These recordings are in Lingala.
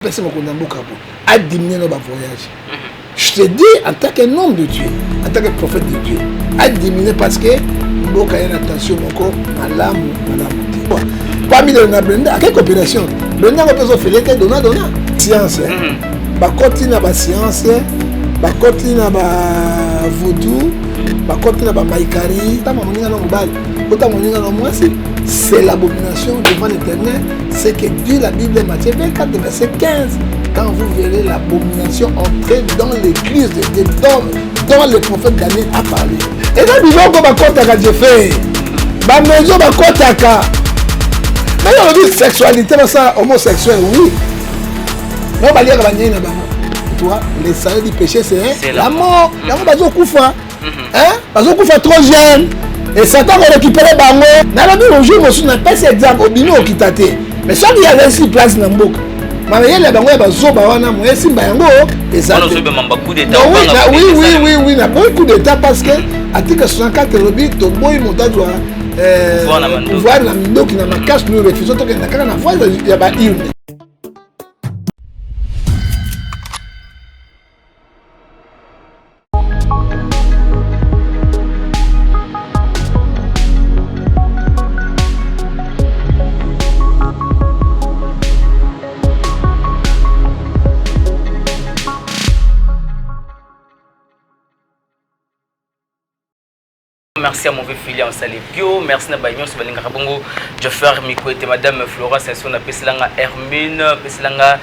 Personne ne connaît beaucoup à diminuer nos voyages. Je te dis, en tant que homme de Dieu, en tant que prophète de Dieu, à diminuer parce que beaucoup a une attention encore à l'âme. Parmi les Brenda, à quelle coopération Brenda va pas faire les donna. Science. Continue à la science, continue à la vaudou, continue à la maïkari, c'est l'abomination devant l'Éternel. C'est que Dieu, la Bible, Matthieu 24, verset 15, quand vous verrez l'abomination entrer dans l'église de Dieu, dont le prophète Daniel a parlé. Et là, nous avons comme Dieu fait. Ma maison va kotaka. Mais on dit sexualité, ça homosexuel, oui. On va lire la nienne là-bas. Toi, le salaire du péché, c'est la mort. La mort, bazo koufa. Hein? Bazo koufa trop jeune. Et Satan va récupérer bango. Dans le même jour, on n'a pas cet exemple au bino qui t'a été. Mais ça, il y a laissé place dans le book. Mais il y a des gens qui ont dit que et ça oui, il y a beaucoup d'état parce que à titre 64 lobby to boy montage voir la mindo qui n'a pas cache nous refusons que na kana voix il y a ba il. Merci à mon vieux filial en salle bio, merci à Bagnon, c'est Balinga Rabongo, Joffer Miko et Madame Flora, c'est son Pesselanga Hermine, Pesselanga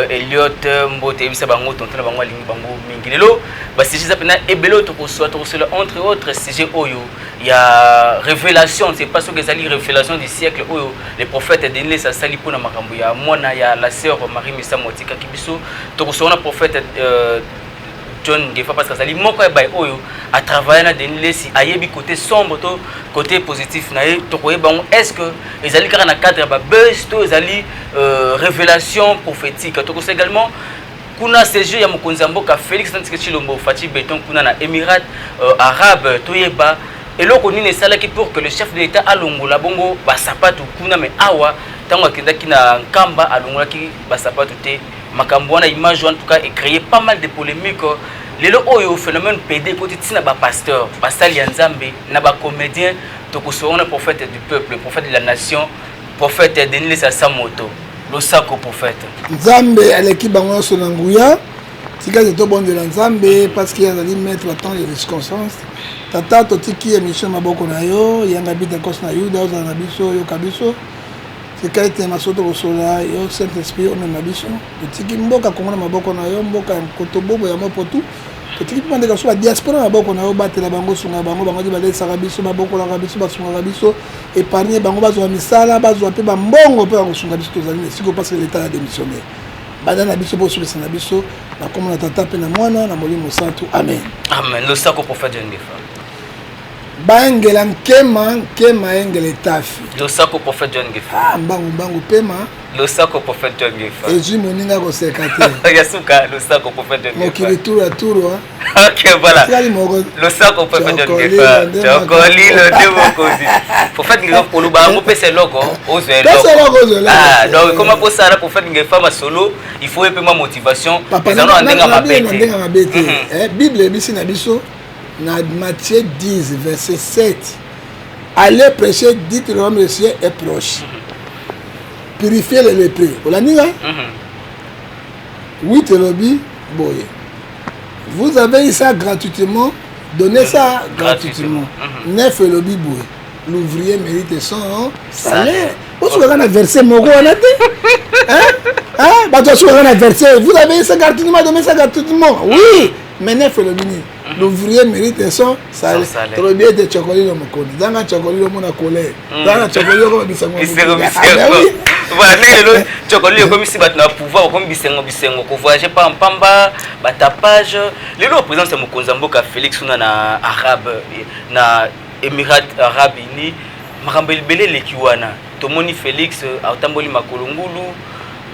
Elliot, Mbote, Sabango, Tonton Bango, Bango, Mingilelo, c'est juste appelé Ebelo, entre autres sujets Oyo. Il y a révélation, c'est pas ce que ça dit révélation du siècle Oyo. Les prophètes Denle, ça sali pour Namakambouya, Mona, il y a la sœur Marie Missa Motika Kibiso, Tokoso, un prophète. John Gefa parce que ça dit mon quoi oyo à travailler na denile si ayebi côté sombre to côté positif na to koye bon est-ce que ils allaient na cadre ba buzz to ils allaient révélation prophétique to ko également kuna séjour ya mokonzambo ka Félix Nantsike Chilombo Fati Beton kuna na Émirats Arabes to yeba et loko nini salaki pour que le chef de l'État alongola bongo ba sapatu kuna mais awa tango akendaki na Nkamba alongola ki ba sapatu te Makambo na image en tout cas et créé pas mal de polémiques. Lelo oyo phénomène PD côté tina ba pasteur, pasteur Yanzambe, na ba comédien, to ko un prophète du peuple, le prophète de la nation, prophète Denile Samoto, le sacro prophète. Nzambe à l'équipe bango sonanguya, tika de to bon de Nzambe parce qu'il y a des mettre le temps de circonstances. Tata to tiki émission maboko na yo, yanga bita kos na yuda za na biso yo kabiso. C'est quand tu es masoto au soleil, au Saint-Esprit, on a biso. Tu dis mboka komona maboko na yo, mboka kotobobo ya mopoto. Tu dis que pendant que la diaspora maboko na yo battre la bango sunga bango bango di balé sarabiso maboko la rabiso basunga rabiso épargner bango bazwa misala bazwa pe ba mbongo pe bango sunga biso tozali siko parce que l'état a démissionné. Badana biso bo sur na biso na komona tata pe na mwana na molimo santu amen. Amen. Le sacre prophète de Ngefa. Bangela nkema engele tafi. Le sacre prophète John Gefa. Ah bangu pema. Le sacre prophète John Gefa. Et je moninga ko sekate. Yasuka le sacre prophète John Gefa. Mokili tour à tour. OK voilà. Le sacre prophète John Gefa. Chokoli le demokozi. Prophète Gefa pour le bango pese loko ozwe loko. Ah donc comment pour ça la prophète Gefa ma solo, il faut un peu ma motivation. Ils en ont ndenga mabete. Bible bisi na biso. Matthieu 10, verset 7. Allez prêcher, dites le royaume des cieux est proche. Purifiez les lépreux. Vous l'avez dit, oui, boye. Vous avez eu ça gratuitement, donnez ça gratuitement. 9 lobby boye. L'ouvrier mérite son salaire. Vous avez un verset mogo en été. Vous avez eu ça gratuitement, donnez ça gratuitement. Oui, mais 9 lobby. L'ouvrier mérite son salaire. Trop bien de chocolat le mokoni. Dans la chocolat le mona colère. Dans la chocolat comme bisengo. Voilà, le chocolat comme si batna pouvoir comme bisengo ko voyager pas en pamba, batapage. Le président c'est mokonzambo ka Félix na arabe na Émirats Arabes Unis. Makambeli belé le kiwana. Tomoni Félix atamboli makolongulu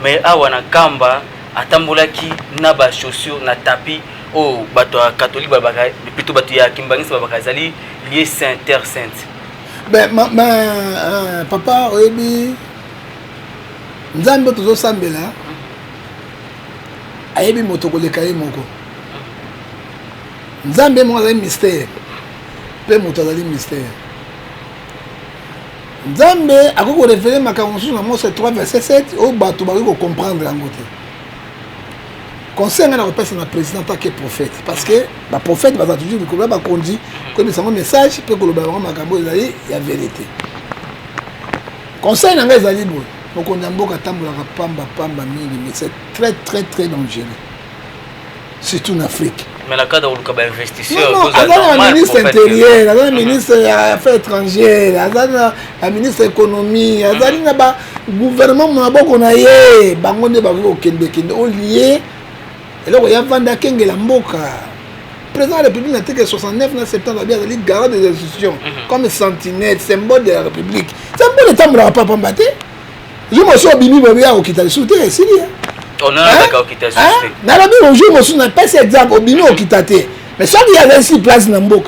mais awa na Kamba atambolaki na ba chaussures na tapis. Oh, bato catholique plutôt bato ya Kimbangisi babakazali lié saint terre sainte. Ben papa oyebi nzambe tozo sambela ayebi moto koleka ye moko nzambe moko azali mystère mpe moto azali mystère nzambe akoki korefere makambo mosusu na Mose 3 verset 7 oyo bato bakoki kocomprendre yango te conseil ngai na kopesa na président ntake prophète parce que baprophète baza toujours likolo bakondi koyebisa yango message mpe koloba yango makambo ezali ya vérité conseil na ngai ezali boye mokonzi ya mboka atambolaka pamba mingi mais c'est très dangereux surtout en Afrique. Mais la cadre où le investisseur, non, la ministre intérieur, la ministre des Affaires étrangères, la ministre de l'économie, la gouvernement maboko na ye, bangonde bako kende au lié. Et là il y a vanda kenge la mboka. Président de la République n'était que 69 septembre bien ali garant des institutions comme sentinelle, symbole de la République. Symbole de tambour pas pambaté. Je me suis obimi babia au kitali souté ici. On a d'accord qui t'a suscité. Dans la Bible, je me souviens pas cet exemple au bino qui t'a été. Mais ça il y avait 6 places dans Mbok.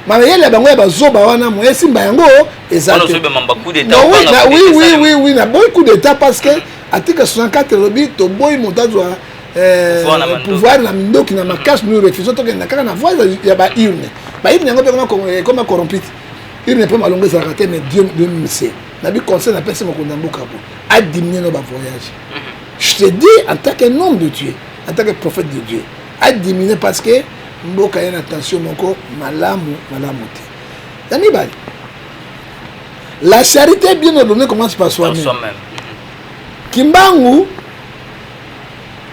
Mais il y a bango ba zoba wana mo simba yango exact. Oui, na bon coup d'état parce que article 64 rebi to boy montazwa pouvoir na mindoki na makasi nous refusons to na kaka na voix ya ba urne. Ba urne yango pe comme corrompu. Urne peut malongo ça raté mais Dieu me sait. Na bi conseil na personne ko ndamboka bo. A diminuer nos voyages. Je te dis, en tant qu'homme de Dieu, en tant que prophète de Dieu, à diminuer parce que mboka yana attention moko malamu te. Nani bali. La charité bien ordonnée commence par soi-même. Kimbangu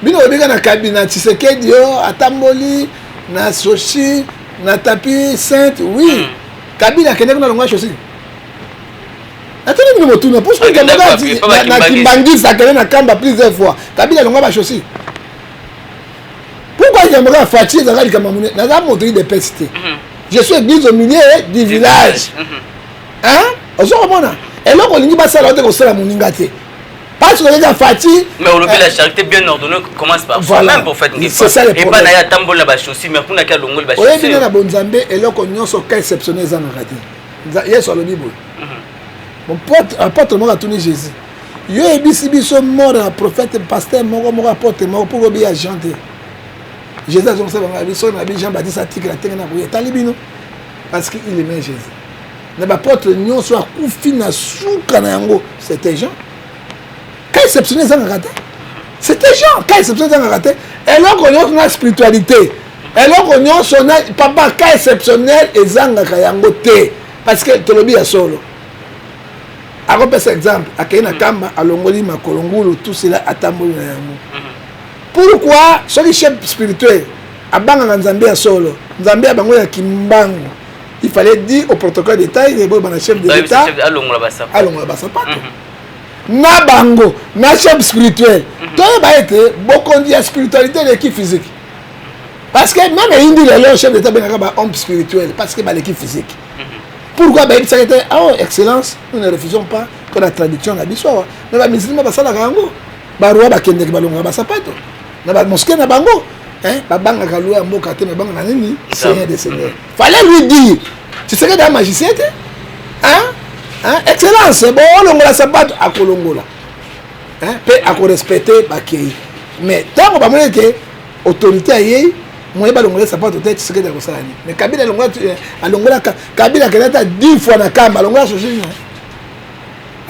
bino obika na kabina Tshisekedi yo atamboli na soshi na tapis sainte oui. Kabila keneko na longa chosi. Attendez, nous retournons. Pourquoi Kimbangi s'accélère na kamba plusieurs fois? Kabila longa ba chosi. Pourquoi j'aimerais fatiguer dans la Cameroun? N'a pas montré des pestes. Je suis église au milieu du village. Hein? Et là, on dit que ça va être la moningate. Parce que les gens fatiguent. Mais on la charité bien ordonnée commence par voilà. Pour faire une c'est ça le problème. Et pas na ya tambola ba chosi, mais pour na ka longo ba chosi. Oui, bien na bonzambe et là qu'on y cas exceptionnel dans la radio. Hier sur le Bible. Mon pote, apôtre mort à tourner Jésus. Yo ebiso mort prophète pasteur mort apôtre mort pour obéir à chanter. Jésus a dit ça va biso na Jean-Baptiste article la tenga na boye talibino parce qu'il aimait Jésus. Na ba apôtre nyon so akufi na suka na yango, c'était Jean. Quel exceptionnel ça raté. C'était Jean, quel exceptionnel ça raté. Et là qu'on y a spiritualité. Et là qu'on y a papa quel exceptionnel et zanga kayango te parce que te lobi ya solo. Alors, par exemple, à Kenya Kamba, à Longoli, Makolongolo, tout cela à Tamboli. Pourquoi ce chef spirituel, à Banga Nzambé à Solo, Nzambé à Bangoya Kimbango, il fallait dire au protocole d'État, il est bon, chef de l'État, à Longola Bassapato. Na Bango, na chef spirituel. Toi, il a été beaucoup de spiritualité et l'équipe physique. Parce que même il dit le chef d'État, il y a un homme spirituel, parce qu'il y a l'équipe physique. Pourquoi ben ça était oh excellence nous ne refusons pas que la tradition la biso mais ba musulman ba sala kango ba roi ba kende ba longa ba sapato na ba mosquée na bango ba banga kalua mboka te na banga na nini seigneur des seigneurs fallait lui dire tu sais que dans magicien excellence bon longa la sapato a kolongola pe a ko respecter ba kei mais tant ba mo que autorité ayi moi ba longola sapato tête ce que de ça mais Kabila longola Kabila kelata 10 fois na kamba longola chosi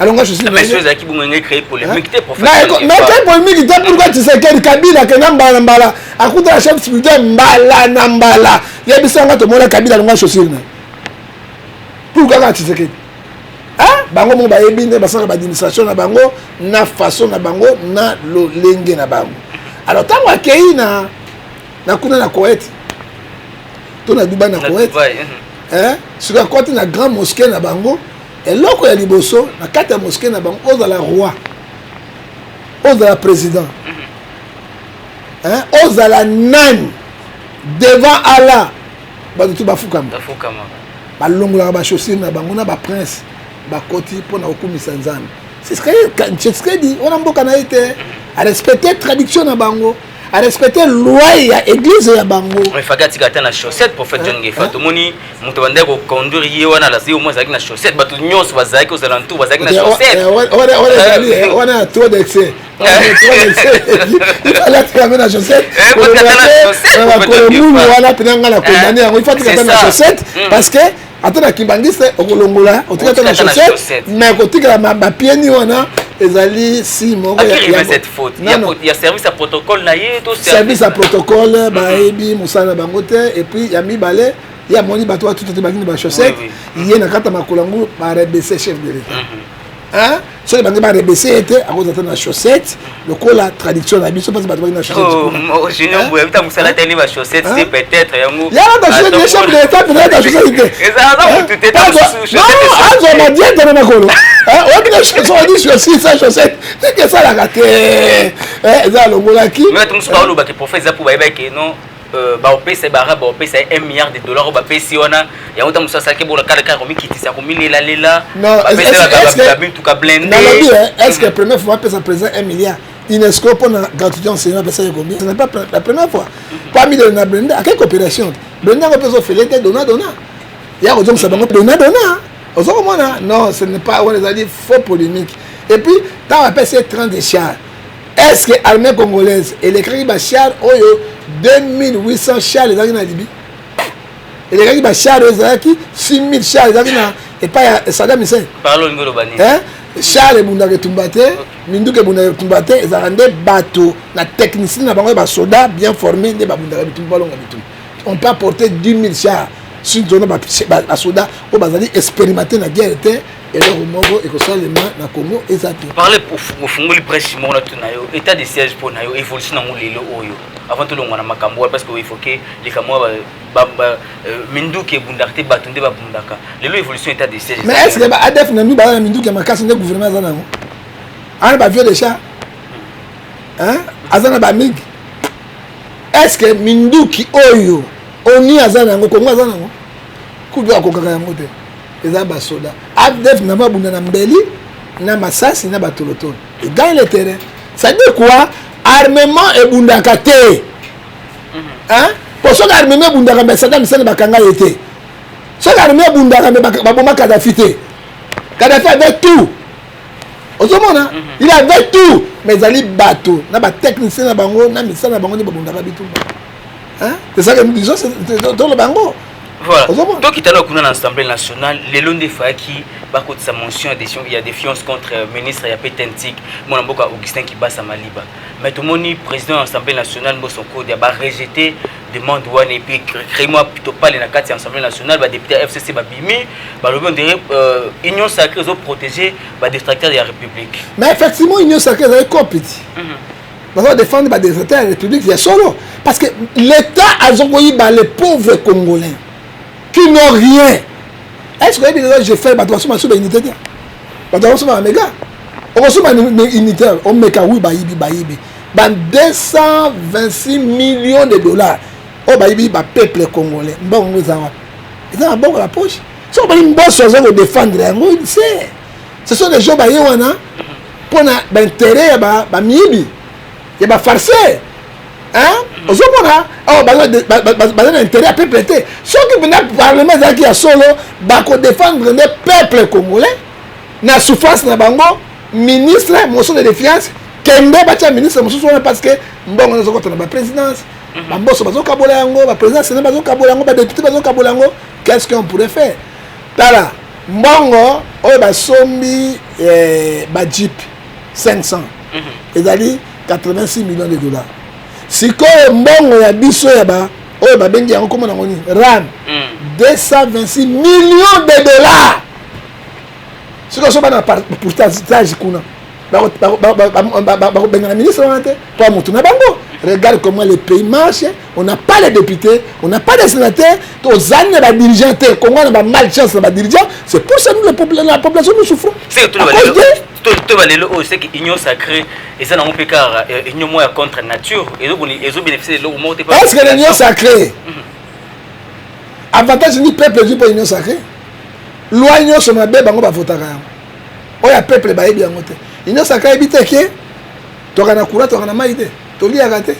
alonga chosi mais chose qui vous créer polémique te prophète mais quelle polémique te pourquoi tu sais que Kabila kenamba mbala akuta la chef spirituel mbala ya bisanga to mona Kabila longola chosi na pourquoi tu sais que bango mo ba yebine basanga ba administration na bango na façon na bango na lo lenge na bango alors tango akei na kuna na Koweït to na Dubaï na Koweït sur la côté na grand mosquée na bango et loko ya liboso na kata mosquée na bango oza la roi oza la président oza la nani devant Allah ba tout ba fukama ba longola ba chaussure na bango na ba prince ba koti pona okumisa nzambe c'est ce que dit on a mboka na été à respecter tradition na bango à respecter loi ya église ya bango. Mais fagati kata na chaussette prophète John Gefa to moni muto bande ko conduire yewana la zio mo zaki na chaussette batu nyonso bazaki aux alentours bazaki na chaussette. On a trop d'excès. Il fallait que la chaussette. Il faut que la chaussette parce que atana kibangiste okolongola otika na chaussette mais kotika ma pied ni wana ezali si moko ya cette faute il y a service à protocole na ye to service à protocole ba ebi musala bango te et puis ya mibale ya moni bato tout te bakini ba chaussette yé na kata makolangu ba rebc chef de l'état hein so les bango ba rebc était à cause de la chaussette le ko la traduction na biso parce que bato bakini na chaussette oh junior boye ta musala tani ba chaussette c'est peut-être yango ya ba chaussette chef de l'état peut-être la chaussette exactement tout était non azo ma diète na makolo on dit que ça chaussette c'est que ça la gâté ça le molaki mais tout ce qu'on que prophète za pour ba que non ba opesa ba ba opesa $1 milliard ba pesi wana ya uta musasa ke bola kala kala komikitisa komilela lela ba pesa ba bintu ka blender est-ce que la première fois pesa présent $1 milliard UNESCO pour la gratuité enseignant pesa combien ce n'est pas la première fois parmi les na blender à quelle coopération blender on peut se faire dona il y a autant ça dona non, ce n'est pas, on les a dit faux polémique. Et puis, dans la PC 30 des chars, est-ce que l'armée congolaise et les Caraïbes chars ont 2800 chars les Algériens en Libye? Et les Caraïbes chars, les Algériens 6000 chars les Algériens et pas Saddam Hussein. Parlons de l'Obani. Chars les Boundake Tumbate, Mindouke Boundake Tumbate, ils ont des bateaux, la technicien, les soldats bien formés, les Boundake Tumbate. On peut apporter 10 000 chars. Si on a des soldats qui ont expérimenté la guerre, et leur mot et que ça les mains na Congo et ça tout. Parler pour fungoli presse mon tunayo état de siège pour nayo évolution na lelo oyo avant tout le monde na makambo parce que il faut que les kamwa minduke bundarte batunde ba bundaka lelo évolution état de siège. Mais est-ce que ba ADF na mi ba minduke makasi ne gouvernement za nango ana ba vieux de chat hein azana ba mig est-ce que minduki oyo oni azana nango Congo azana nango kubi akokaka yango te eza ba soda ADF na mabunda na mbeli na masasi na batolotolo et gagne le terrain ça dit quoi armement et bundaka te hein pour ça armement bundaka mais Saddam Hussein bakanga été ça armement bundaka mais baboma Kadhafi te Kadhafi avait tout ozomona il avait tout mais ali bateau na ba technicien na bango na misala na bango ni babundaka bitumba hein c'est ça que nous disons c'est dans le bango. Voilà. Donc, il y a l'Assemblée nationale, les longs des fois qui, par contre, sa mention, il y a des défiance contre le ministre, il y a Pétentique, mon amboka Augustin qui bat sa Maliba. Mais tout le monde, président de l'Assemblée nationale, son code, il a rejeté demande douane et puis créez-moi plutôt pas les nakati l'Assemblée nationale, député FCC, Bimi, Union sacrée, ils ont protégé les détracteurs de la République. Mais effectivement, Union sacrée, ils ont compétit. Parce qu'on défend les détracteurs de la République, il y a solo. Parce que l'État a envoyé les pauvres Congolais qui n'ont rien. Est-ce que je fais ma unité? On 226 millions de dollars. Oh, le peuple congolais. Bon, nous avons. Ils ont un bon la poche. Si on a une bonne chose à défendre, ce sont des gens qui ont pour l'intérêt, il y a farcé. Hein? Aux hommes, on a intérêt à peuple. Ceux qui viennent au Parlement qui a solo, pour défendre les peuples congolais, na souffrance na bango, ministre, motion de défiance, Kembe batia ministre motion parce que mbongo na zoko na présidence, bamboso bazo kabola yango, ba présidence na bazo kabola yango, ba député bazo kabola yango, qu'est-ce qu'on pourrait faire? Tala, mbongo oyo ba sombi ba Jeep 500. Ezali 86 millions de dollars. Si quoi mbongo ya biso ya ba oyo ba bengi yango comme na ngoni RAM 226 millions de dollars. Si quoi so ba na pourcentage kuna ba benga ministre wanté pas mutu na bango. Regarde comment les pays marchent, on n'a pas les députés, on n'a pas les sénateurs, aux années les dirigeants, Congo on a malchance les dirigeants, c'est pour ça que la population nous souffre. C'est tout le c'est que l'union sacrée et ça n'a pas car union moins contre nature et ils ont bénéficié de l'eau. Est-ce que l'union sacrée avantage du peuple du pour l'union sacrée loi union sur ma bébé bango ba votaka o ya peuple ba yebi yango te l'union sacrée habite que tu as na courant tu as na maïté to li agate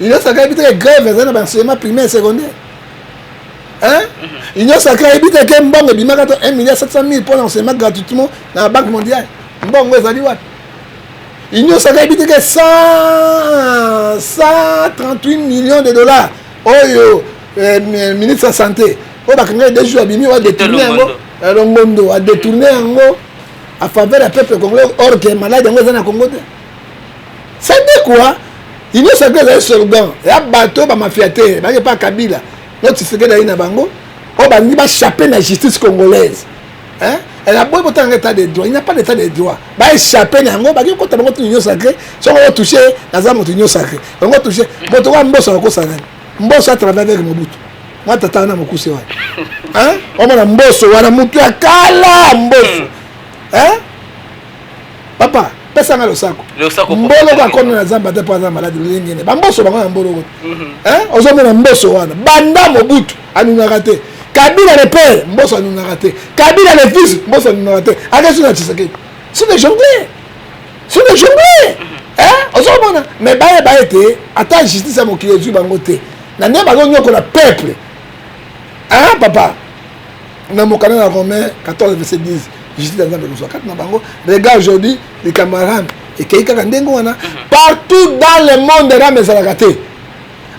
Union sacrée évite que grève dans l'enseignement primaire et secondaire. Hein? Union sacrée évite que mbongo bimaka 1 milliard 700 000 pour l'enseignement gratuitement dans la Banque mondiale. Mbongo ezali wapi? Union sacrée évite que 138 millions de dollars. Oyo ministre de la santé. On va créer des jours à Bimi, on va détourner Longondo, à détourner à faveur du peuple congolais, or que malade dans le Congo. Ça dit quoi? Union sacrée est un slogan. Il y a un bateau, il y a mafiaté, il n'y a pas Kabila. Notre secret d'ailleurs na bango, on va ni échapper la justice congolaise. Hein? Elle a beau être en état de droit, il n'y a pas d'état de droit. Va échapper na bango, va dire quand on union sacrée, si on va toucher dans la union sacrée, on va toucher. Bon, tu vois mbosso na sacré. Mbosso a travaillé avec Mobutu. Moi tata na mokusi wa. Hein? On va mbosso wana mutu ya kala mbosso. Hein? Papa, pesa nga losako. Mbolo ka kona na zamba te pa za malade lengene. Ba mbosso bango na mbolo. Hein? Ozomona mbosso wana. Banda Mobutu anunaka te. Kabila le père, mbosso anunaka te. Kabila le fils, mbosso anunaka te. Akesu na Tshisekedi. C'est des jongleurs. C'est des jongleurs. Hein? Ozomona. Mais ba été ata justice à mokili zu bango te. Na ne ba nyoko la peuple. Hein papa? Na mokana na Romain 14 verset 10. Justice dans le bango. Regarde aujourd'hui les camarades et Keika Kandengoana partout dans le monde rame ezalakate.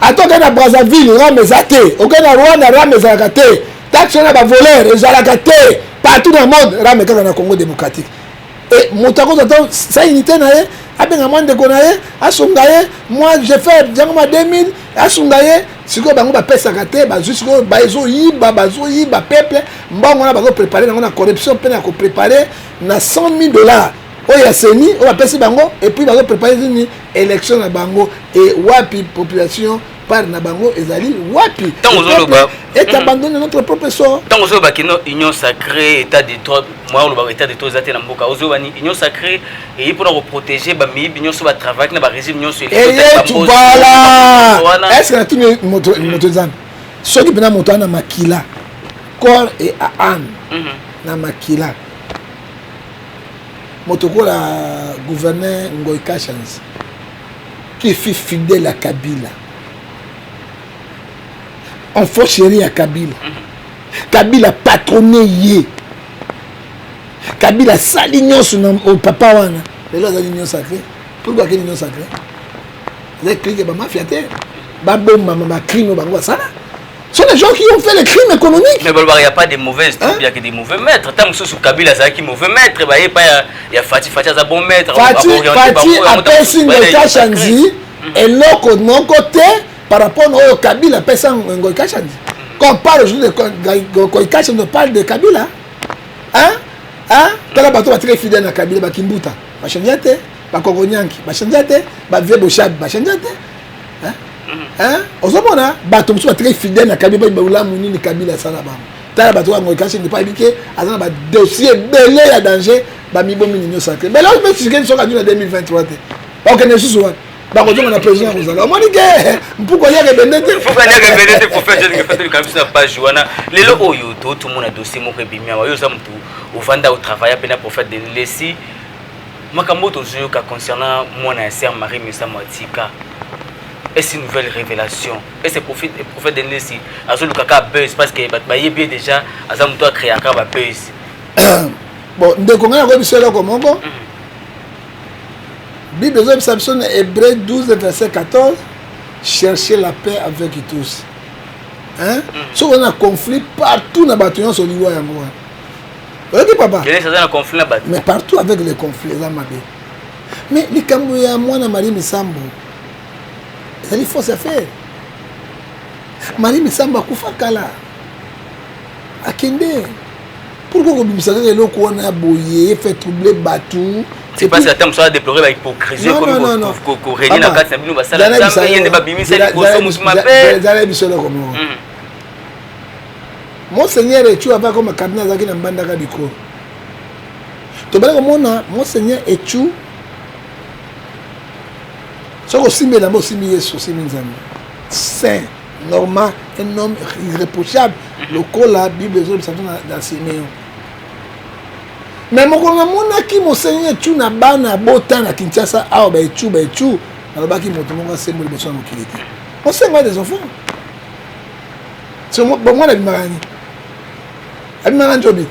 Atoka na Brazzaville rame ezate, oka na Rwanda rame ezalakate. Taxi na ba voleur ezalakate. Partout dans le monde rame kaka na Congo démocratique. Et motako attend ça unité na ye, abenga mwande konaye, asungaye, moi j'ai fait jangoma 2000, asungaye, siko bango ba pesa kate, ba jusqu'au bazo yiba peuple, mbongo na bazo préparer na corruption pe na ko préparer na $100,000. Oya seni, on va pesa bango et puis bazo préparer une élection na bango et wapi population par na bango ezali wapi. Et abandonner notre propre sort. Tant que bakino union sacrée état de droit, moi le état de droit zaté na mboka ozobani union sacrée et pour nous protéger ba mibi union so ba travail na ba régime union so et voilà. Est-ce que tu moto zan ceux qui pena moto na makila corps et âme na makila moto ko la gouverneur Ngoï Kachans qui fut fidèle à Kabila. On faut chérir à Kabila. Kabila patronné yé. Kabila salignon au papa wana. Les gens ont l'union sacrée. Pourquoi quelle union sacrée? Vous avez crié que ma fiaté. Babom, ma crime, ça. Ce sont les gens qui ont fait les crimes économiques. Mais il n'y a pas de mauvaises troupes, il n'y a que des mauvais maîtres. Tant que sous Kabila, c'est qui mauvais maître. Il y a Fatih, c'est un bon maître. Fatih, après Ngoï Kachanzi, et l'autre de mon côté, par rapport au Kabila, personne Ngoï Kachanzi. Quand on parle aujourd'hui de Ngoï Kachanzi, on parle de Kabila. Hein? Hein? Quand la bateau va très fidèle à Kabila, bah Kimbuta, bah Chandiate, bah Kogonyanki, bah Chandiate, bah Viebochab, bah Chandiate. Hein? Hein? Ozomona, bateau va très fidèle à Kabila, bah Oula Mouni ni Kabila Salabam. T'as la bateau à Ngoï Kachanzi, ne pas éviquer, à un dossier belé à danger, bah Mibo Minigno Sacré. Mais là, je me suis dit que c'est en 2023. Ok, je suis souvent. Bah, on a président aux alors. Moi, pourquoi il y a des bénédicts? Pourquoi il y a des bénédicts pour faire des comme ça, pas Joana? Les lots, tout le monde a dossier, mon rébimia, au Vanda au travail, pour faire des laissis. Makamoto Zoyoka concernant mon ancien Marie Missa Matika. Est-ce une nouvelle révélation? Et c'est prophète de laissis. Azul Kaka buzz parce que Baye bien déjà, Azamuto a créé un buzz. Bon, de combien on a reçu là comme on Bible de Samson, Hébreux 12, verset 14, chercher la paix avec tous. Hein? Si on a un conflit partout dans le bâtiment, sur le niveau de moi. Vous voyez, papa? Mais partout avec les conflits, mais les Cambouya, moi, Marie Missambo, il faut se faire. Marie Missambo, Koufakala, Akende. Pourquoi vous savez que l'on a boyé, fait troubler Batou? C'est pas certain que déplorer avec l'hypocrisie comme vous régnez dans la carte de Monseigneur Echu avait comme un cardinal qui n'a pas de micro. Tu vois comment Monseigneur Echu, ce que si mesdames aussi mis sur ces minzami, saint, normal, un homme irréprochable, le col la Bible dans ses mains. Mais mon qui Monseigneur Echu n'a pas na botan à Kinshasa, ah bah Echu, nalobaki moto moko asembo liboso na mokili te osenga des enfants moi nabimaka nini abimaka njobi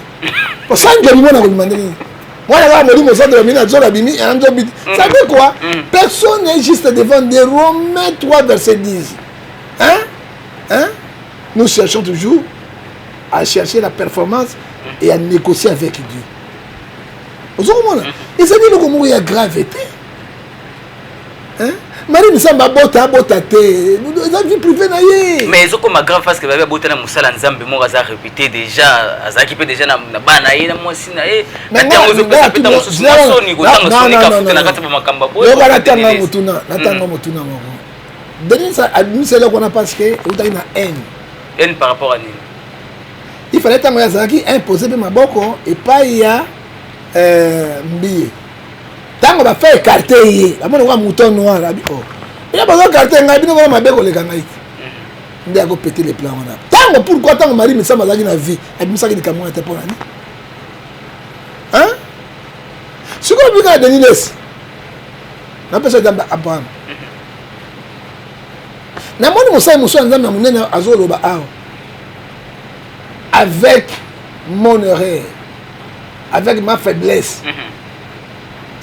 osa njobi mona kobima ndenge nini mwana kaka molimo osandela mini azola bimi njobi ça veut quoi personne n'est juste devant des Romains 3 verset 10 nous cherchons toujours à chercher la performance et à négocier avec Dieu. Vous comprenez? Et ça dit le comment il y a gravité. Marie Misamba bota te. Nous avons vie privée naïe. Mais ils ont comme grave parce que baba bota na musala nzambe mo gaza répété déjà, azaki pe déjà na bana na mwasi na ye. Na tango zo pesa peta mususu soni go tango soni ka futa na kati ba makamba boy. Yo bana tanga mutuna moko. Denis ça admis c'est là qu'on a parce que on a une haine par rapport à nini. Il fallait tango ya zaki imposer pe maboko et pas il y a mbiye. Tango ba fait écarter ye la mona kwa mouton noir la oh il a besoin écarter ngai bino kwa mabeko le kangai ndi ako péter les plans on a tango pourquoi tango mari mais ça mazaki na vie abimisa ki dikamwa te pour ani siko bika Denis les na pesa damba Abraham na moni mosai moso nzambe munene azoloba aho avec mon erreur avec ma faiblesse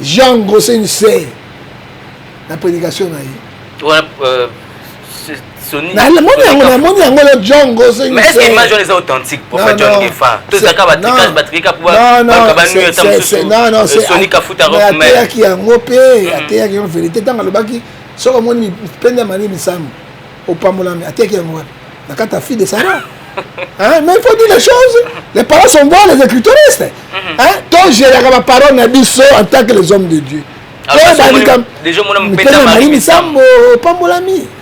j'ai engrossé une serre. La prédication là. Sony. Mais est-ce que l'image est authentique pour faire John Gefa? Tout ça va batterie pour non, c'est Sony Kafuta rock mais qui a ngopé, atea qui en vérité dans le baki, so comme on pende mani misam au pamolami, atea qui a ngopé. La carte fille de Sarah. Mais il faut dire les choses. Les paroles sont bonnes, les écrituristes. Toi, j'ai la parole Nabiso en tant que les hommes de Dieu.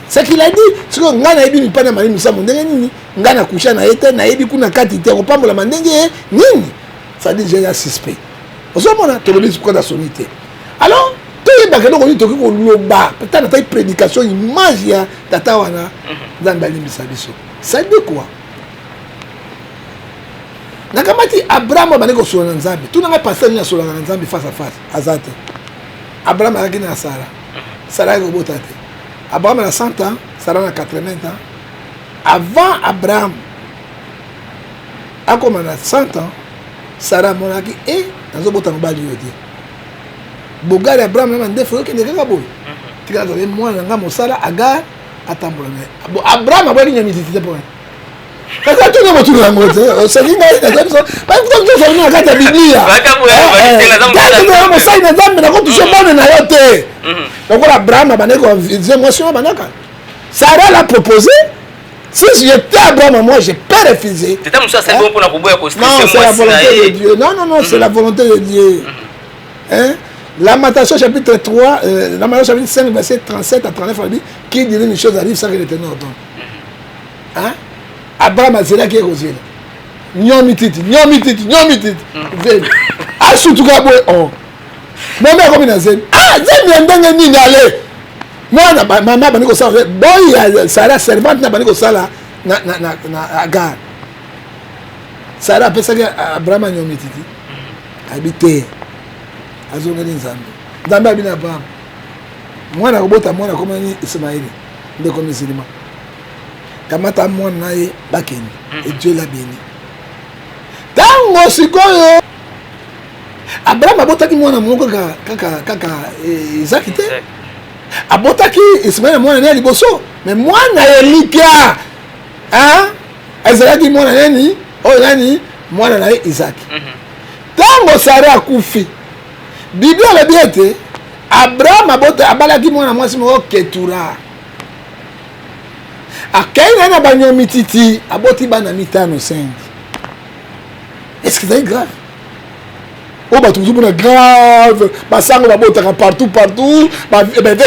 C'est qu'il a dit. C'est que Ngana Ebi n'est pas dans Marie Misamo. Ngana Kusha na été, na Ebi Kuna Katite, au Pamola Mandenge, Nini. Ça dit j'ai un suspect. Au moment où tu le dis quoi dans son unité. Alors, tu es bakado qu'on dit que le bas, peut-être une prédication, une magie d'Atawana dans Bali Misabiso. Ça dit quoi? Nakamati Abraham abaneko solo nzambe tunanga passer nya solo nzambe face à face azate Abraham akina na Sarah Sarah ko botate Abraham a 100 ans Sarah a 80 ans avant Abraham akoma na 100 ans Sarah monaki nazo bota mbali yote bogari Abraham na ndefo ke ndeka boy tika zo moi nga mosala Agar atambola mais Abraham abali nya mitite pour parce que tout le monde tourne en mode c'est dit mais parce que tu fais une carte de Bible donc Abraham émotion Sarah l'a proposé si j'étais Abraham moi j'ai pas refusé c'est ça bon pour la non c'est la volonté de Dieu non c'est la volonté de Dieu Lamentation chapitre 3 Lamentation chapitre 5 verset 37 à 39 on dit qui dirait une chose arrive sans que l'Éternel ordonne Abraham a zéla qui est rosé. Nyomi titi. Ven. A surtout ka boy on. Mon mère comme na zen. Zen ndenge ni nyale. Moi na maman baniko ça boy ya Sarah servante na baniko sala na Agar. Sarah pesa que Abraham nyomi titi. Habité. Azongeli nzambe. Nzambe abina Abraham. Moi na robota moi na comme ni Ismaël. Nde comme musulman. Kamata mon nae bakeni et Dieu l'a béni. Tango sikoyo Abraham abotaki mwana moko kaka Isaac te. Abotaki Ismaël mwana ne liboso mais mwana Elika ezalaki mwana nani nani mwana nae Isaac. Tango Sarah akufi Bible la biete Abraham abalaki mwana mwasi moko Ketura. Akaina na banyo mititi aboti bana mitano 5. Est-ce que c'est grave? Oh bah tout le monde grave. Bah ça on va botter partout. Bah ben la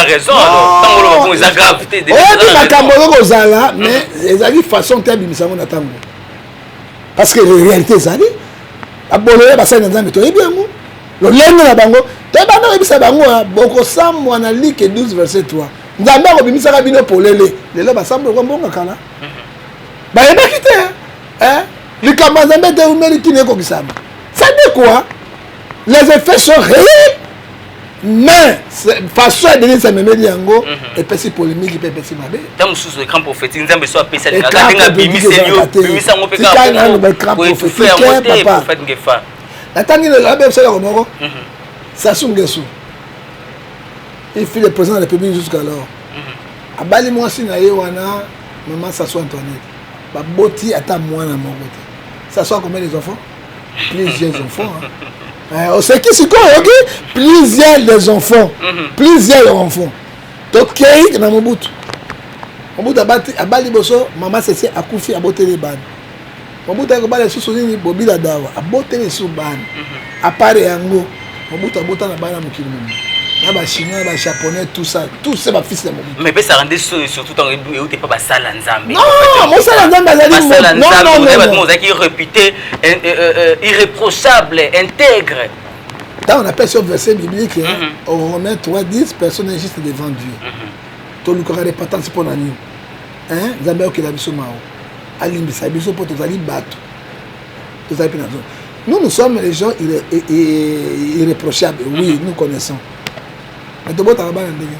raison alors tant on a gravité de la Cameroun ozala mais les avis façon te bimisa on attend. Parce que la réalité ça dit aboloya ba ça nzambe to bien mo. Le lenge na bango te bana bimisa bango boko sam wana Luc 12 verset 3. Nzambe ko bimisa ka bino polele lelo basambo ko mbonga kala ba yeba kite likamba Nzambe te umeli kine ko kisama ça dit quoi les effets sont réels mais façon de donner ça même yango et puis polémique et puis mabe tant sous écran prophétique nzambe soit pesa les ngaka bimiselio bimisa ngo peka pour prophète ngefa natangi le labe ça komoko Sassou Nguesso il fut le président de la République jusqu'alors abali moi si na yewana maman Sassou Antoinette ba boti ata mwana moko te ça soit combien les enfants plusieurs enfants c'est qui c'est quoi ok plusieurs des enfants plusieurs enfants donc kei na Mobutu abali boso maman c'est akufi abotele ban Mobutu ko bala susu ni bobila dawa abotele su ban apare yango Mobutu abota na bana mokili na ba chinois ba japonais tout ça tous c'est ma fils de Mobutu mais ça rendait surtout dans où t'es pas ba sala nzambe non mon sala nzambe azali non qui réputé irréprochable intègre. Quand on appelle ce verset biblique, au Romains 3:10, personne n'est juste devant Dieu. Tout le corps est répartant pour l'année. Zambé qui l'a vu sur Mao. Alimbisa, biso pour tous ali bateau. Tous ali pinazo. Nous sommes les gens irréprochables. Oui, nous connaissons. Mais tout le monde a rabana ndenge.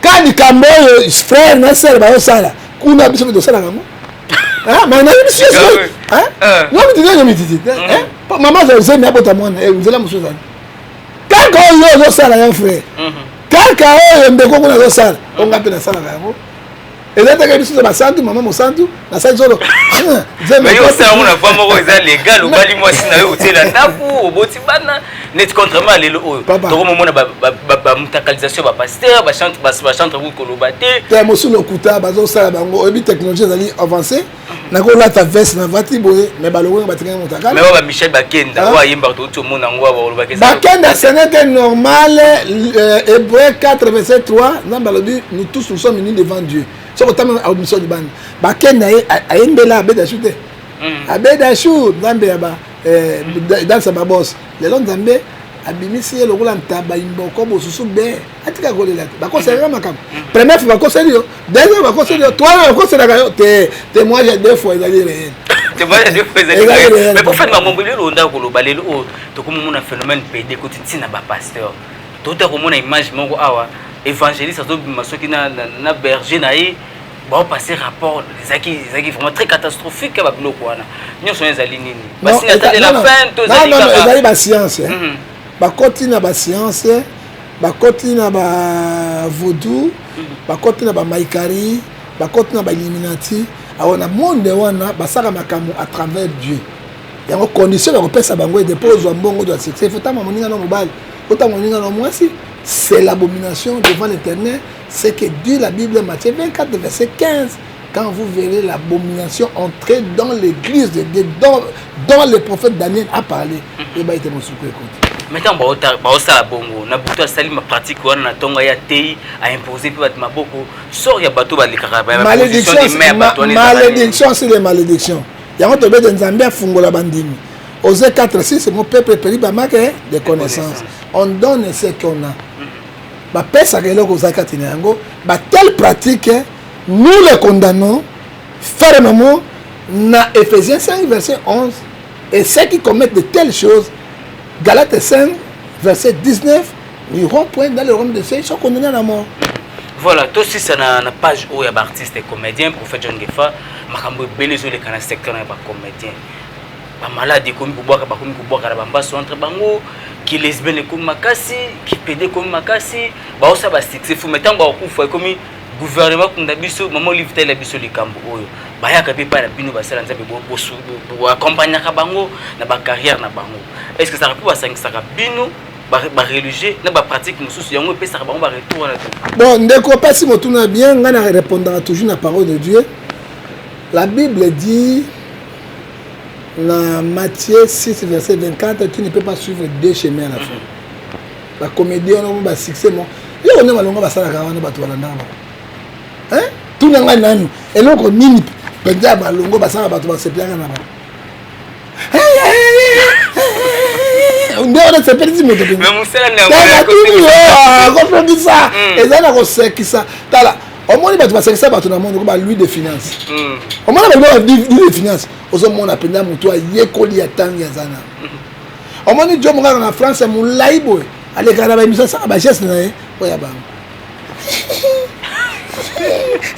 Quand il cambo frère na sœur ba osala, kuna biso de sala ngamo. Mais on a eu monsieur non mais tu dis mais tu maman je sais mais abota mwana vous allez monsieur ça quand on yo sala ya frère quand on ndeko kuna yo sala on ngape na sala ngamo et là tu as biso ba santu maman mo santu na sa zolo mais yo ça on a pas moko eza légal ou bali moi si na yo tela ndaku oboti bana net contrairement lelo oyo to mo mona ba mutakalisation ba pasteur ba chante vous kolobate te mo suno kuta bazo sala bango obi technologie zali avancée na ko la ta veste na vati boye mais ba lowe ba tinga mutakala mais ba Michel Bakenda wa yimba to mona ngwa ba olobake ça Bakenda ce n'était normal Hébreux 4 verset 3 namba lobi nous tous nous sommes unis devant Dieu. So ko tama audition du ban Bakenda ayembela abeda chute abeda chute nzambe ya ba dans sa boss le long nzambe abimisi ye lokola ntaba imboko bosusu be atika kolela ba conseiller makam première fois ba conseiller deuxième ba conseiller toi ba conseiller ka te moi j'ai deux fois ezali réel te moi j'ai deux fois ezali réel mais pour faire mambo lelo nda ko loba lelo o to ko mona phénomène PD ko tintina ba pasteur to te ko mona image moko awa évangéliste azo masoki na berger na ye ba passer rapport zaki vraiment très catastrophique ba biloko wana nyonso ezali nini basi natale la fin to ezali non ezali ba science bakoti na ba science bakoti na ba vaudou bakoti na ba maikari bakoti na ba illuminati awona monde wana basaka makambo à travers Dieu yango condition ya kopesa bango et dépose wa mbongo de succès faut tama moninga no mobile faut tama moninga no mwasi c'est l'abomination devant l'Éternel c'est que Dieu la Bible Matthieu 24 verset 15 quand vous verrez l'abomination entrer dans l'église de Dieu dont le prophète Daniel a parlé et ba été mon soukou écoute. Maintenant ba osala bongo na buto asali ma pratique wana na tonga ya tei a imposer pe bat maboko sort ya bato ba likaka ba malédiction c'est les malédictions yango to be de nzambe afungola bandimi Osée 4:6 c'est mon peuple péri ba marque de connaissances on donne ce qu'on a ba pesa kelo ko zakati na yango ba telle pratique nous les condamnons fermement na Ephésiens 5 verset 11 et ceux qui commettent de telles choses Galates 5 verset 19 n'iront point dans le royaume de Dieu, ils sont condamnés à la mort. Voilà, toi aussi c'est na page où il y a artistes et comédiens prophète John Ngefa makambo belezo le kana secteur na ba comédien ba malade comme kubwaka ba comme kubwaka na bambaso entre bango qui lesbienne comme makasi qui pédé comme makasi ba osa ba succès fou metango ba kufa comme gouvernement kunda biso maman livre la biso likambo oyo bayaka pe pa na bino basala nzambe bo accompagner ka bango na ba carrière na bango est-ce que ça peut pas sangisa ka bino ba religieux na ba pratique mususu yango pe ça ba retour na tout bon ndeko pas si motuna bien ngana répondra toujours la parole de Dieu. La Bible dit dans Matthieu 6 verset 24 tu ne peux pas suivre deux chemins à la fin. La comédie on va succès mon yo on est malonga basala ka wana bato balanda ba tout nanga nanu eloko nini penza balongo basala bato basepiaka na ba on se perdit mais musala na ko ça et ça na ko sekisa tala au moins bato basekisa bato na monde ko ba lui de finance au moins ba lui de finance ozo mona penza muto ayekoli ya tangi ya zana au moins Dieu monga na France mulaibo allez quand même ça ba geste na oya ba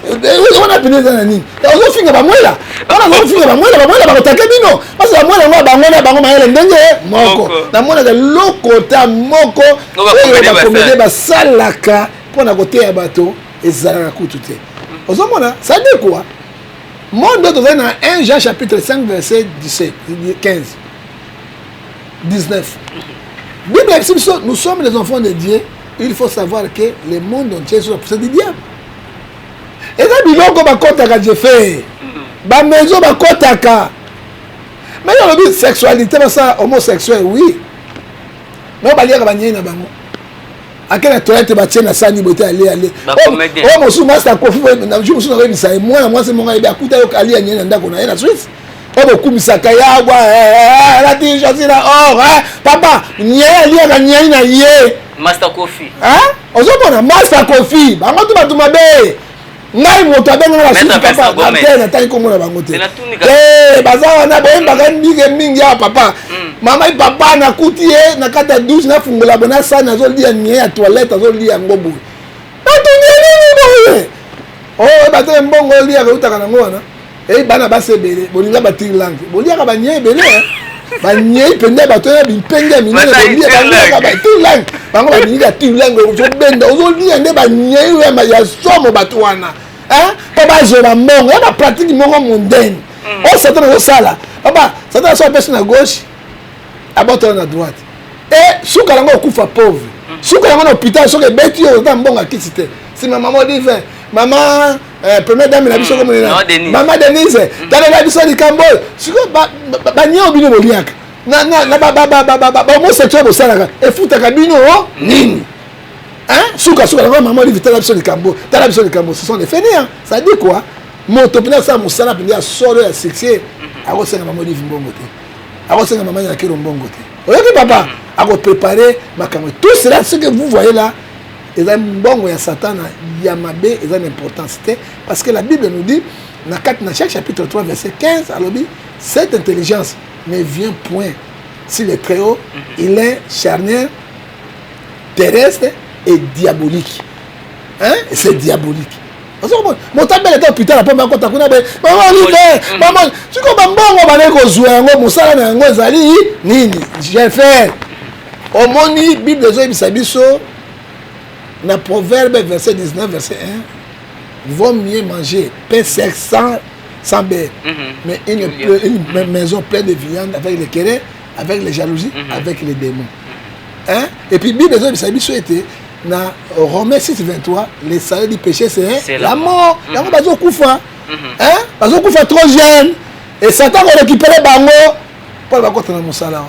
on a péné dans nini on finga ba mwela on finga ba mwela ba kotaka bino parce que mwela ngo ba ngona ba ngoma ele ndenge moko na mona de lokota moko ba comédie ba salaka pona côté ya bato ezalaka kutu te ozomona ça dit quoi monde dans 1 Jean chapitre 5 verset 17 15 19 Bible dit nous sommes les enfants de Dieu. Il faut savoir que le monde entier est poussé du diable. Et là, biloko bakotaka je fais. Ba maison bakotaka. Mais il y a le sexualité ça homosexuel oui. Mais on va lire ba nyina bango. Akena toilette ba tiena sani boté aller. Oh mon sou master kofi na jour sou na rebisa et moi c'est mon gars akuta yo kali nyina ndako na na Suisse. Oh bokumisaka yawa la ti choisi là oh papa nyaya liaka nyai na ye Master Kofi. Hein? Ozomona Master Kofi. Bango tu batu mabe. Ngai moto abenga la suite papa. Antenne tangi komona bango te. Baza na boyemba ka ndike mingi ya papa. Mama papa na kutie na kata douche na fungola bona sana azolia nye ya toilette azolia ngobu. Batu nini boye. Oh batu mbongo lia ka utaka na ngona. Bana basebele bolinga bati langue. Bolia ka banye bele banyei pende bato ya bipenge minene bolia banga ba tilang bango baninga tilang ozobenda ozolia nde banyei wema ya somo bato wana pa bazoba mbongo ya bapratique moko mondaine o satan ozosala papa satan aso apesi na gauche abotola na droite e suka yango okufa pauvre suka yango na hôpital soki ebeti yo ozota mbongo akisi te sima mama odive mama première dame na biso comme maman Denise tala na biso likambo siko ba nyeo bino boliaka na ba homosexuel bosalaka efutaka bino nini suka na maman Olive tala biso likambo ce sont des fainéants ça dit quoi moto pina sa musala pina solo ya sexy akosenga maman Olive mbongo te akosenga maman ya kero mbongo te oyoki papa ako préparer makambo tout cela ce que vous voyez là. Et un bon ya Satan ya mabe et une importance parce que la Bible nous dit dans chaque chapitre 3 verset 15 alors cette intelligence ne vient point si le très haut il est charnel terrestre et diabolique et c'est diabolique mon tabel est hôpital après ma kota kuna maman tu comme mbongo ba neko zuwa yango musala na yango ezali nini j'ai fait au moni Bible zo bisabiso dans Proverbe verset 19 verset 1 vaut mieux manger pain sec sans beurre mais une maison pleine de viande avec les querelles avec les jalousies avec les démons et puis Bible était dans Romains 6 23 le salaire du péché c'est la mort la mort bazo kufa bazo kufa trop jeune et Satan va récupérer bango pour ba kota na musala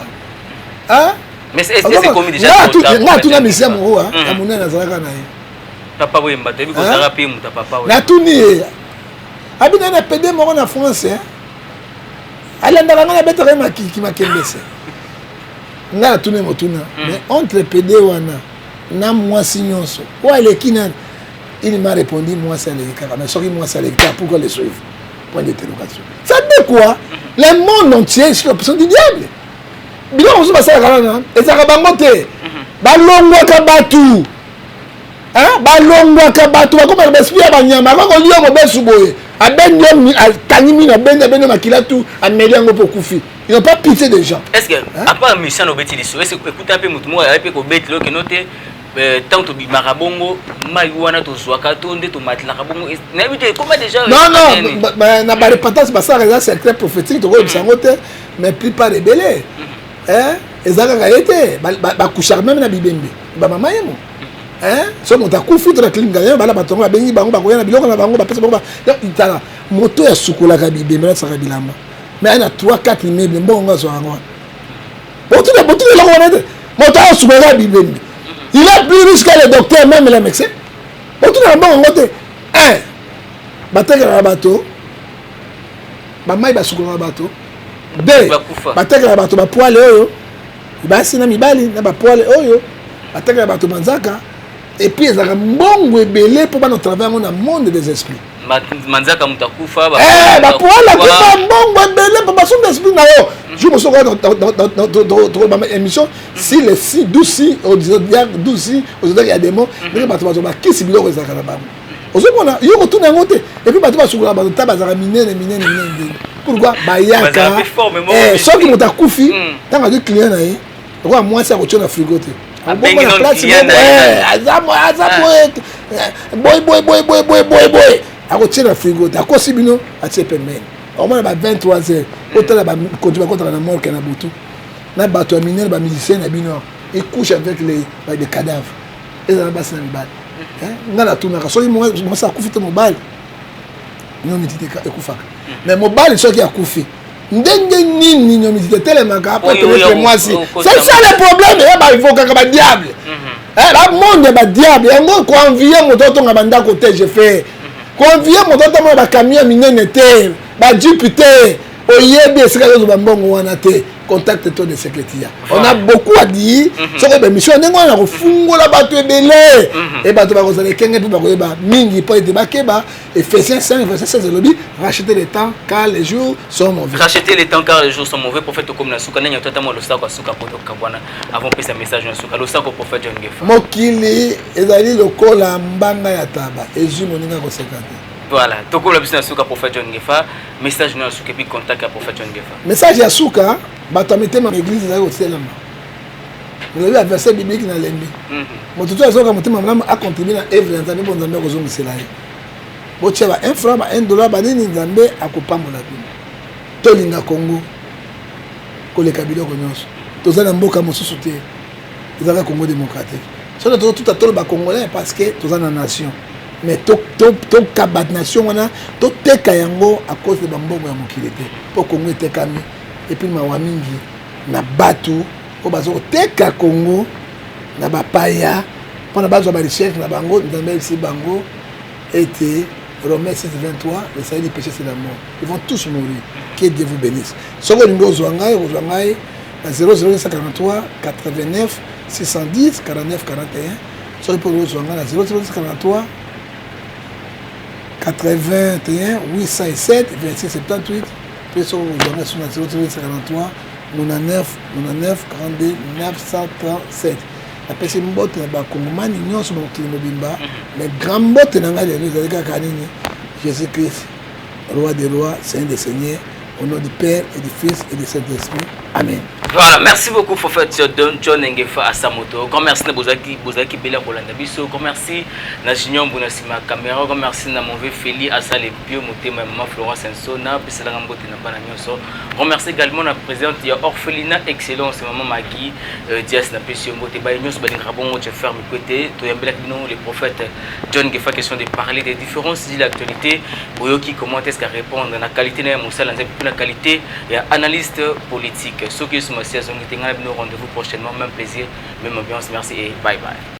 mais est-ce que c'est comme déjà na tuna misia mo ya munene azalaka na ye papa wemba tebi ko sara pe muta papa na tuni abina na pede moko na France alendaka na betaka makiki makembese na tuni motuna mais entre pede wana na mwasi nyonso wa lekina il m'a répondu moi c'est les cas mais sorry moi c'est les cas pourquoi les suivre point d'interrogation ça dit quoi le monde entier sur l'option du diable bilo on se passe la galana et ça va monter balongwaka batu balongwaka batu comme bespia banyama ko liyo mo besu boye abenyo kanimi na bende makila tout amelia ngo pokufi ils n'ont pas pitié des gens est-ce que à part mission obeti liso est-ce que écoute un peu mutumo ya pe ko beti lo que noter tant to bi marabongo mai wana to zwaka to nde to matla kabongo na bité comment déjà non na ba repentance ba ça c'est secret prophétique to ko bisangote mais plus pas rebelle ezalaka ete bakushaka meme na bibembe bamama yemo so moto akufi to na klinika ye bala batongo babengi bango bakoya na biloko na bango bapesa bango itala moto ya sukolaka bibembe nasaka bilamba mais ana 3-4 immeuble mbongo azwa yango botu eloko wana te moto asukolaka bibembe il est plus riche que le docteur même le médecin botu na mbongo ngo te batekelaka bato bamai basukolaka bato de batekela bato bapoale oyo basi na mibali na bapoale oyo batekela bato manzaka et puis ezalaka mbongo ebele mpo bana travailler yango na monde des esprits manzaka mutakufa bapoala kufa mbongo ebele babasonga esprit na yo jour mosoka dans émission si les si douci douci aujourd'hui il y a des mots ndenge bato bazo bakisi biloko ezalaka na bango ozomona yo kotuna yango te et puis bato basukola bato ta bazaka minene pourquoi bayaka soki moto akufi ntango azwi client na ye okoya mwasi akotia na frigo te boy akotie na frigo te akosi bino atie pembeni omona ba 23h otala bakonti bakotaka na morke na butu na bato ya minene bamusicien na bino ecouche avec les cadavres ezala basi na mibali nga natunaka soki mwasi akufi te mobali nyomiti te ekufaka mais mobali soki akufi ndenge nini nyomiti te telemaka apres tenete mwasi c'est ça le problème ya baivokaka badiable bamonde badiable yango koenvie moto otonga bandako te je fais convie moto otomona bacamion minene te bajipe te oyebi esika yozoba mbongo wana te contacte to de secrétaire on a beaucoup à dire soki bemission ndenge wana kofungola bato ebele e bato bakozala ekenge mpe bakoyeba mingi mpo ete bakeba Ephésiens 5 verset 16 elobi racheter le temps car les jours sont mauvais. Racheter le temps car les jours sont mauvais. Prophète comme na suka nenya tata mo losako suka poto kabwana avant pesa message na suka losako prophète John Ngefa mokili ezali lokola mbanga ya taba ezu moninga kosekate. Voilà, toko la business suka prophète John Ngefa message na suka puis contact à prophète John Ngefa. Message ya suka bato metema église ezali kotelema. Le verset biblique na lembi. Moto to azoka motema malamu a contribuer na œuvre nzambe bo nzambe kozongisela ye. Bo tsheba $1 $1 banini nzambe akopambola bino. Tolinga Congo koleka biloko nyonso. Tozala mboka mosusu te. Ezala Congo démocratique. Soki tout à tout ba congolais parce que tozala nation. Mais to kabat nation wana to teka yango à cause de bambongo ya mokili te. Po Congo etekami et puis mawa mingi na batu po bazo teka Congo na bapaya pona bazo ba recherche na bango nzambe si bango était Romains 6:23 le salaire du péché c'est la mort. Ils vont tous mourir. Que Dieu vous bénisse. Soko ningo zwangai na 0043 89 610 49 41 soko pour zwangai na 0043 81 807 26 78 puis sur zwangai sur 0043 99 42 937. La personne mbote na bakongomani nyonso mokili mobimba mais grand mbote na ngai lelo ezali kaka nini Jésus Christ roi des rois seigneur des seigneurs au nom du Père et du Fils et du Saint-Esprit amen. Voilà, merci beaucoup prophète John Ngefa à Samoto. Comme merci na bozaki bela kolanda biso. Comme merci na Junior Mbuna sima caméra. Comme merci na mon vieux Feli à ça les bio motema maman Florence Sensona bisala ngambote na bana nyonso. Comme merci également na présidente ya orphelinat excellence maman Magui Dias na pesio mbote ba nyonso ba linga bongo je faire me côté to yambela bino le prophète John Ngefa question de parler des différents sujets d'actualité. Boyoki comment est-ce qu'à répondre na qualité na mosala nzambe na qualité et analyste politique. Ce qui est sur ma saison, rendez-vous prochainement, même plaisir, même ambiance, merci et bye bye.